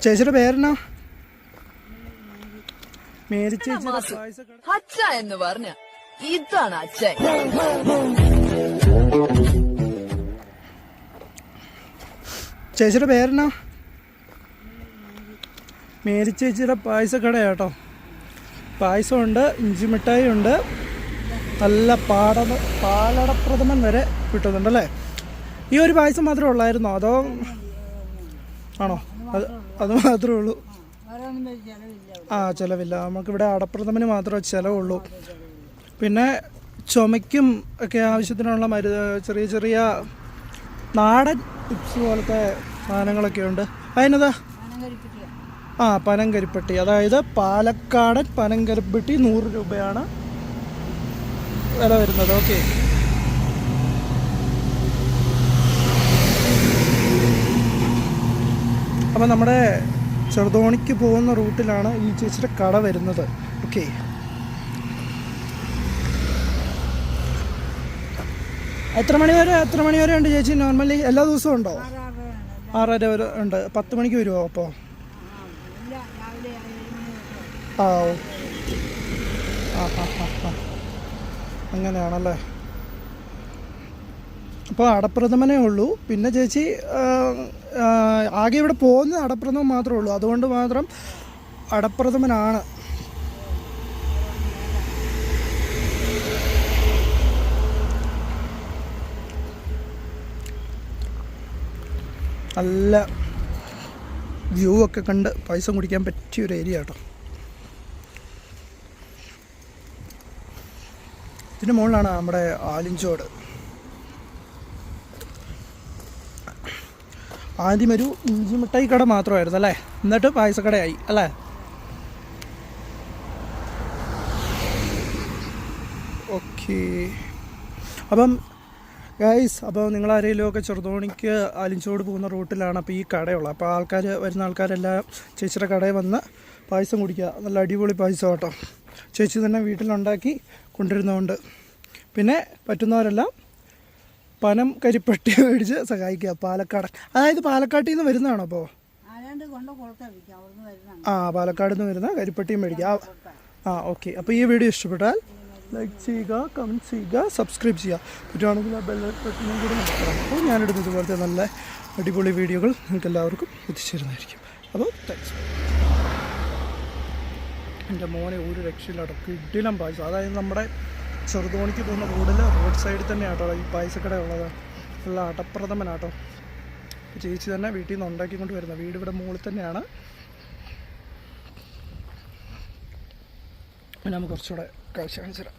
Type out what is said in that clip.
ചേച്ചിയുടെ പേരെന്നാ? മേരി ചേച്ചിയുടെ അച്ഛ എന്ന് പറഞ്ഞ ഇതാണ് അച്ഛൻ. ചേച്ചിയുടെ പേരെന്നാ? മേരി ചേച്ചിയുടെ പായസക്കടയാട്ടോ. പായസമുണ്ട്, ഇഞ്ചിമിഠായി ഉണ്ട്, നല്ല പാലടപ്രഥമൻ വരെ കിട്ടുന്നുണ്ടല്ലേ. ഈ ഒരു പായസം മാത്രമേ ഉള്ളായിരുന്നോ അതോ ആണോ? അത് മാത്രമേ ഉള്ളൂ. ചിലവില്ല. നമുക്കിവിടെ അടപ്രഥമന് മാത്രമേ ചിലവുള്ളൂ. പിന്നെ ചുമയ്ക്കും ഒക്കെ ആവശ്യത്തിനുള്ള ചെറിയ ചെറിയ നാടൻ ടിപ്സ് പോലത്തെ സാധനങ്ങളൊക്കെ ഉണ്ട്. അതിനതാ പനങ്കരിപ്പെട്ടി, അതായത് പാലക്കാടൻ പനങ്കരിപ്പെട്ടി 100 രൂപയാണ് വില വരുന്നത്. ഓക്കെ, അപ്പം നമ്മുടെ ചെറുതോണിക്ക് പോകുന്ന റൂട്ടിലാണ് ഈ ചേച്ചിയുടെ കട വരുന്നത്. ഓക്കെ, എത്ര മണി വരെ ഉണ്ട് ചേച്ചി നോർമലി? എല്ലാ ദിവസവും ഉണ്ടോ? 6:30 വരെ ഉണ്ട്. 10 മണിക്ക് വരുമോ അപ്പോൾ? അങ്ങനെയാണല്ലേ. അപ്പോൾ അടപ്രഥമനേ ഉള്ളൂ. പിന്നെ ചേച്ചി ആകെ ഇവിടെ പോകുന്നത് അടപ്രഥമൻ മാത്രമേ ഉള്ളൂ. അതുകൊണ്ട് മാത്രം അടപ്രഥമനാണ്. നല്ല വ്യൂ ഒക്കെ കണ്ട് പായസം കുടിക്കാൻ പറ്റിയൊരു ഏരിയ കേട്ടോ. ഇതിന് മുകളിലാണ് നമ്മുടെ ആലിഞ്ചോട്. ആദ്യം ഒരു ഇഞ്ചിമിഠായി കട മാത്രമായിരുന്നു അല്ലേ, എന്നിട്ട് പായസക്കടയായി അല്ലേ. ഓക്കെ, അപ്പം ഗൈസ്, അപ്പോൾ നിങ്ങളാരെങ്കിലുമൊക്കെ ചെറുതോണിക്ക് ആലിഞ്ചോട് പോകുന്ന റൂട്ടിലാണ് അപ്പോൾ ഈ കടയുള്ളത്. അപ്പോൾ വരുന്ന ആൾക്കാരെല്ലാം ചേച്ചിയുടെ കടയിൽ വന്ന് പായസം കുടിക്കുക. നല്ല അടിപൊളി പായസം കേട്ടോ. ചേച്ചി തന്നെ വീട്ടിലുണ്ടാക്കി കൊണ്ടിരുന്നതുകൊണ്ട്. പിന്നെ പറ്റുന്നവരെല്ലാം പനം കരിപ്പെട്ടി മേടിച്ച് സഹായിക്കുക. പാലക്കാടൻ, അതായത് പാലക്കാട്ടിൽ നിന്ന് വരുന്നതാണോ അപ്പോൾ? പാലക്കാട് നിന്ന് വരുന്ന കരിപ്പെട്ടിയും മേടിക്കുക. ഓക്കെ, അപ്പോൾ ഈ വീഡിയോ ഇഷ്ടപ്പെട്ടാൽ ലൈക്ക് ചെയ്യുക, കമൻറ്റ് ചെയ്യുക, സബ്സ്ക്രൈബ് ചെയ്യുക. പറ്റുവാണെങ്കിൽ ആ ബെൽ ബട്ടണും കൂടി നോക്കണം. അപ്പോൾ ഞാനെടുത്ത് ഇതുപോലത്തെ നല്ല അടിപൊളി വീഡിയോകൾ നിങ്ങൾക്ക് എല്ലാവർക്കും എത്തിച്ചേരുന്നതായിരിക്കും. അപ്പോൾ താങ്ക്സ്. എൻ്റെ മോനെ ഒരു രക്ഷയില്ലാട്ടോ, കിടിലം പായസം. അതായത് നമ്മുടെ ചെറുതോണിക്ക് പോകുന്ന റോഡ് സൈഡിൽ തന്നെയാട്ടോ ഈ പായസക്കട ഉള്ളത്. ഉള്ള അടപ്രഥമനാട്ടോ. ചേച്ചി തന്നെ വീട്ടിൽ നിന്ന് ഉണ്ടാക്കിക്കൊണ്ട് വരുന്നത്. വീട് ഇവിടെ മുകളിൽ തന്നെയാണ്. നമുക്ക് കുറച്ചുകൂടെ കാഴ്ച കാണിച്ചു തരാം.